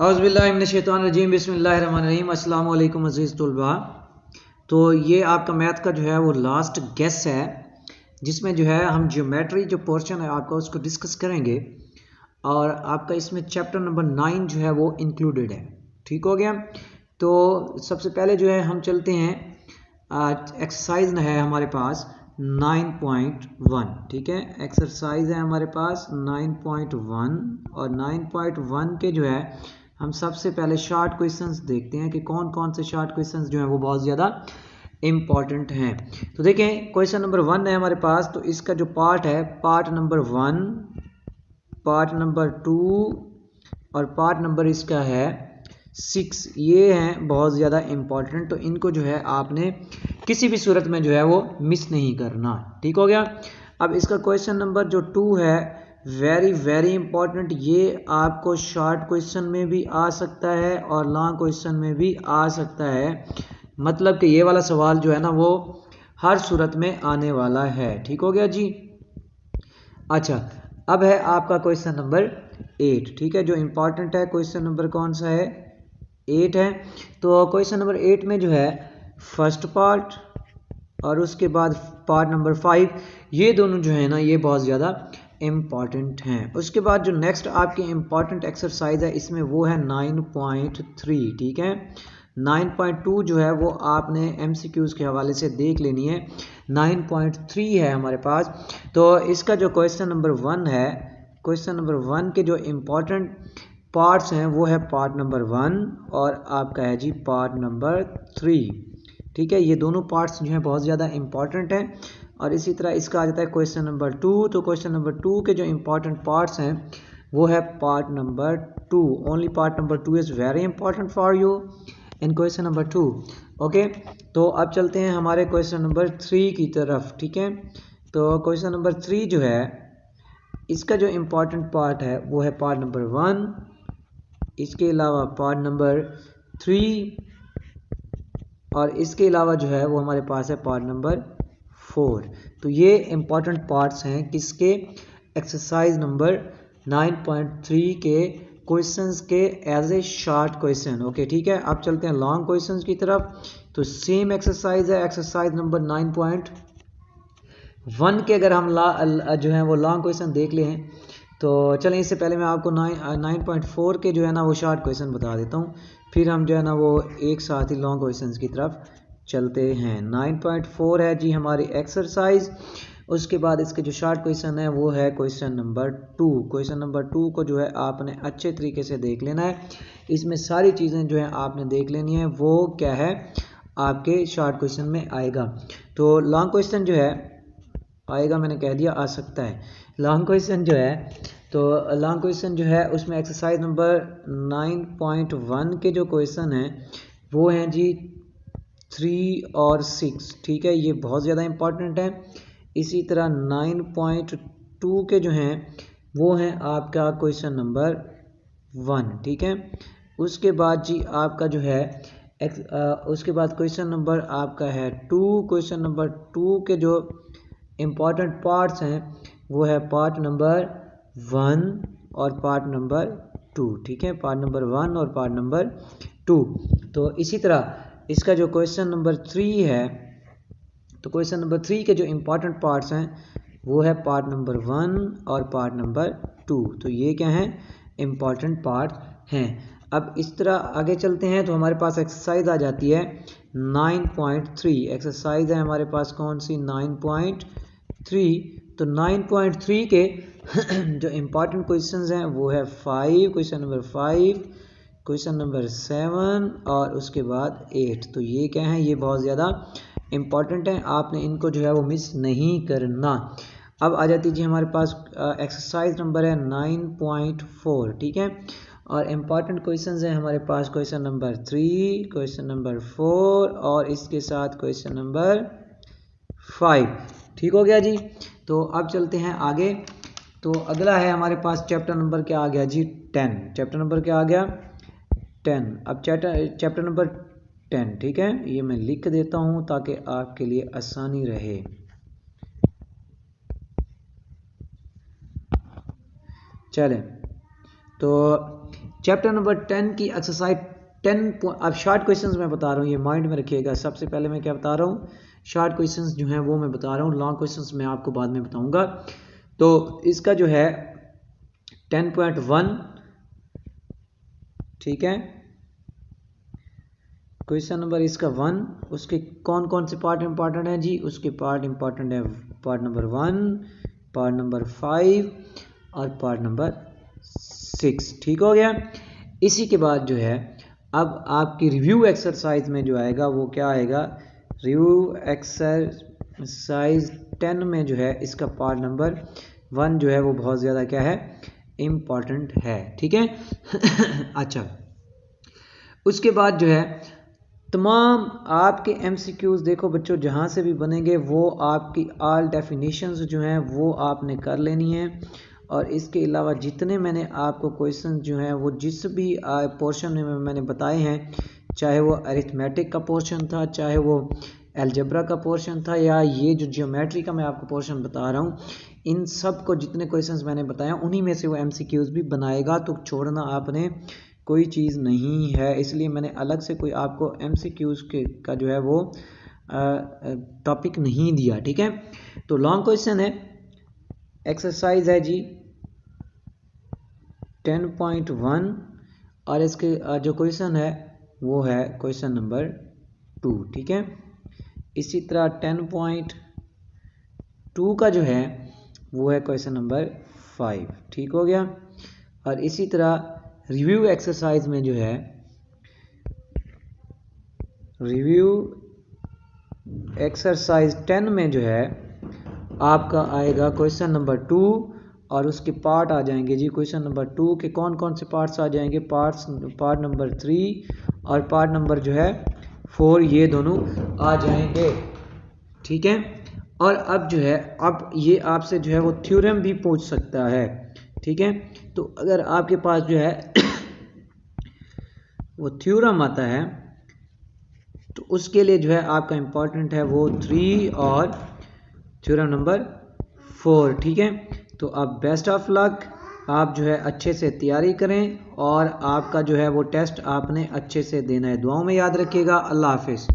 औज़ुबिल्लाहिमिनश्शैतानिर्रजीम बिस्मिल्लाहिर्रहमानिर्रहीम अस्सलाम वालेकुम अज़ीज़ तुलबा। तो ये आपका मैथ का जो है वो लास्ट गेस है जिसमें जो है हम ज्योमेट्री जो पोर्शन है आपका उसको डिस्कस करेंगे और आपका इसमें चैप्टर नंबर 9 जो है वो इंक्लूडेड है। ठीक हो गया। तो सबसे पहले जो है हम चलते हैं एक्सरसाइज है हमारे पास 9.1। ठीक है, एक्सरसाइज है हमारे पास 9.1 और 9.1 के जो है हम सबसे पहले शॉर्ट क्वेश्चंस देखते हैं कि कौन कौन से शॉर्ट क्वेश्चंस जो हैं वो बहुत ज़्यादा इम्पॉर्टेंट हैं। तो देखें क्वेश्चन नंबर 1 है हमारे पास, तो इसका जो पार्ट है पार्ट नंबर 1, पार्ट नंबर 2 और पार्ट नंबर इसका है 6, ये हैं बहुत ज़्यादा इम्पॉर्टेंट। तो इनको जो है आपने किसी भी सूरत में जो है वो मिस नहीं करना। ठीक हो गया। अब इसका क्वेश्चन नंबर जो 2 है वेरी इंपॉर्टेंट, ये आपको शॉर्ट क्वेश्चन में भी आ सकता है और लॉन्ग क्वेश्चन में भी आ सकता है। मतलब कि ये वाला सवाल जो है ना वो हर सूरत में आने वाला है। ठीक हो गया जी। अच्छा, अब है आपका क्वेश्चन नंबर 8। ठीक है, जो इम्पोर्टेंट है क्वेश्चन नंबर कौन सा है, 8 है। तो क्वेश्चन नंबर 8 में जो है फर्स्ट पार्ट और उसके बाद पार्ट नंबर 5, ये दोनों जो है ना ये बहुत ज़्यादा इम्पॉर्टेंट हैं। उसके बाद जो नेक्स्ट आपकी इम्पॉर्टेंट एक्सरसाइज है इसमें वो है 9.3। ठीक है, 9.2 जो है वो आपने MCQs के हवाले से देख लेनी है। 9.3 है हमारे पास। तो इसका जो क्वेश्चन नंबर 1 है, क्वेश्चन नंबर 1 के जो इम्पॉर्टेंट पार्ट्स हैं वो है पार्ट नंबर 1 और आपका है जी पार्ट नंबर 3। ठीक है, ये दोनों पार्ट्स जो हैं बहुत ज़्यादा इंपॉर्टेंट हैं। और इसी तरह इसका आ जाता है क्वेश्चन नंबर 2। तो क्वेश्चन नंबर 2 के जो इंपॉर्टेंट पार्ट्स हैं वो है part number 2। Only part number 2 is very important for you in question number 2। Okay, तो अब चलते हैं हमारे क्वेश्चन नंबर 3 की तरफ। ठीक है, तो क्वेश्चन नंबर 3 जो है इसका जो इम्पॉर्टेंट पार्ट है वो है पार्ट नंबर 1, इसके अलावा पार्ट नंबर 3 और इसके अलावा जो है वो हमारे पास है पार्ट नंबर 4। तो ये इम्पॉर्टेंट पार्ट्स हैं किसके, एक्सरसाइज नंबर 9.3 के क्वेश्चंस के as a short question. Okay ठीक है, अब चलते हैं लॉन्ग क्वेश्चंस की तरफ। तो सेम एक्सरसाइज है, एक्सरसाइज नंबर 9.1 के अगर हम जो है वो लॉन्ग क्वेश्चन देख ले हैं तो चलें इससे पहले मैं आपको 9.4 के जो है ना वो शॉर्ट क्वेश्चन बता देता हूँ, फिर हम जो है ना वो एक साथ ही लॉन्ग क्वेश्चंस की तरफ चलते हैं। 9.4 है जी हमारी एक्सरसाइज। उसके बाद इसके जो शॉर्ट क्वेश्चन है वो है क्वेश्चन नंबर 2। क्वेश्चन नंबर 2 को जो है आपने अच्छे तरीके से देख लेना है। इसमें सारी चीज़ें जो है आपने देख लेनी है, वो क्या है आपके शॉर्ट क्वेश्चन में आएगा। तो लॉन्ग क्वेश्चन जो है आएगा, मैंने कह दिया आ सकता है। लॉन्ग क्वेश्चन जो है तो लॉन्ग क्वेश्चन जो है उसमें एक्सरसाइज नंबर 9.1 के जो क्वेश्चन हैं वो हैं जी 3 और 6। ठीक है, ये बहुत ज़्यादा इंपॉर्टेंट है। इसी तरह 9.2 के जो हैं वो हैं आपका क्वेश्चन नंबर 1। ठीक है, उसके बाद जी आपका जो है उसके बाद क्वेश्चन नंबर आपका है 2। क्वेश्चन नंबर 2 के जो इम्पॉर्टेंट पार्ट्स हैं वो है पार्ट नंबर 1 और पार्ट नंबर 2। ठीक है, पार्ट नंबर 1 और पार्ट नंबर 2। तो इसी तरह इसका जो क्वेश्चन नंबर 3 है, तो क्वेश्चन नंबर 3 के जो इम्पॉर्टेंट पार्ट्स हैं वो है पार्ट नंबर 1 और पार्ट नंबर 2। तो ये क्या हैं, इम्पॉर्टेंट पार्ट हैं। अब इस तरह आगे चलते हैं तो हमारे पास एक्सरसाइज आ जाती है 9.3। एक्सरसाइज है हमारे पास कौन सी, 9.3। तो 9.3 के जो इम्पॉर्टेंट क्वेश्चंस हैं वो है 5, क्वेश्चन नंबर 5, क्वेश्चन नंबर 7 और उसके बाद 8। तो ये क्या है, ये बहुत ज़्यादा इम्पॉर्टेंट है, आपने इनको जो है वो मिस नहीं करना। अब आ जाती जी हमारे पास एक्सरसाइज नंबर है 9.4। ठीक है, और इम्पॉर्टेंट क्वेश्चंस हैं हमारे पास क्वेश्चन नंबर 3, क्वेश्चन नंबर 4 और इसके साथ क्वेश्चन नंबर 5। ठीक हो गया जी। तो अब चलते हैं आगे। तो अगला है हमारे पास चैप्टर नंबर क्या आ गया जी, 10। चैप्टर नंबर क्या आ गया, 10। अब चैप्टर नंबर 10। ठीक है, ये मैं लिख देता हूँ ताकि आपके लिए आसानी रहे। चलें, तो चैप्टर नंबर 10 की एक्सरसाइज 10। अब शॉर्ट क्वेश्चंस मैं बता रहा हूँ, ये माइंड में रखिएगा। सबसे पहले मैं क्या बता रहा हूँ, शॉर्ट क्वेश्चंस जो हैं वो मैं बता रहा हूँ, लॉन्ग क्वेश्चंस मैं आपको बाद में बताऊंगा। तो इसका जो है 10.1, ठीक है, क्वेश्चन नंबर इसका 1, उसके कौन कौन से पार्ट इंपॉर्टेंट है जी, उसके पार्ट इंपॉर्टेंट है पार्ट नंबर 1, पार्ट नंबर 5 और पार्ट नंबर 6, ठीक हो गया। इसी के बाद जो है अब आपकी रिव्यू एक्सरसाइज में जो आएगा वो क्या आएगा, रिव्यू एक्सरसाइज 10 में जो है इसका पार्ट नंबर 1 जो है वो बहुत ज़्यादा क्या है, इम्पॉर्टेंट है, ठीक है। अच्छा, उसके बाद जो है तमाम आपके एमसीक्यूज देखो बच्चों जहाँ से भी बनेंगे वो आपकी ऑल डेफिनेशंस जो हैं वो आपने कर लेनी है। और इसके अलावा जितने मैंने आपको क्वेश्चन जो हैं वो जिस भी पोर्शन में मैंने बताए हैं, चाहे वो अरिथमेटिक का पोर्शन था, चाहे वो अलजेब्रा का पोर्शन था, या ये जो ज्योमेट्री का मैं आपको पोर्शन बता रहा हूँ, इन सब को जितने क्वेश्चंस मैंने बताया उन्हीं में से वो एमसीक्यूज भी बनाएगा। तो छोड़ना आपने कोई चीज़ नहीं है, इसलिए मैंने अलग से कोई आपको एमसीक्यूज का जो है वो टॉपिक नहीं दिया, ठीक है। तो लॉन्ग क्वेश्चन है, एक्सरसाइज है जी 10.1 और इसके जो क्वेश्चन है वो है क्वेश्चन नंबर 2, ठीक है। इसी तरह 10.2 का जो है वो है क्वेश्चन नंबर 5, ठीक हो गया। और इसी तरह रिव्यू एक्सरसाइज में जो है रिव्यू एक्सरसाइज 10 में जो है आपका आएगा क्वेश्चन नंबर 2 और उसके पार्ट आ जाएंगे जी। क्वेश्चन नंबर 2 के कौन कौन से पार्ट्स आ जाएंगे, पार्ट नंबर 3 और पार्ट नंबर जो है 4, ये दोनों आ जाएंगे, ठीक है। और अब जो है अब ये आपसे जो है वो थ्योरम भी पूछ सकता है, ठीक है। तो अगर आपके पास जो है वो थ्योरम आता है तो उसके लिए जो है आपका इंपॉर्टेंट है वो 3 और थ्योरम नंबर 4, ठीक है। तो अब बेस्ट ऑफ लक, आप जो है अच्छे से तैयारी करें और आपका जो है वो टेस्ट आपने अच्छे से देना है। दुआओं में याद रखिएगा। अल्लाह हाफिज़।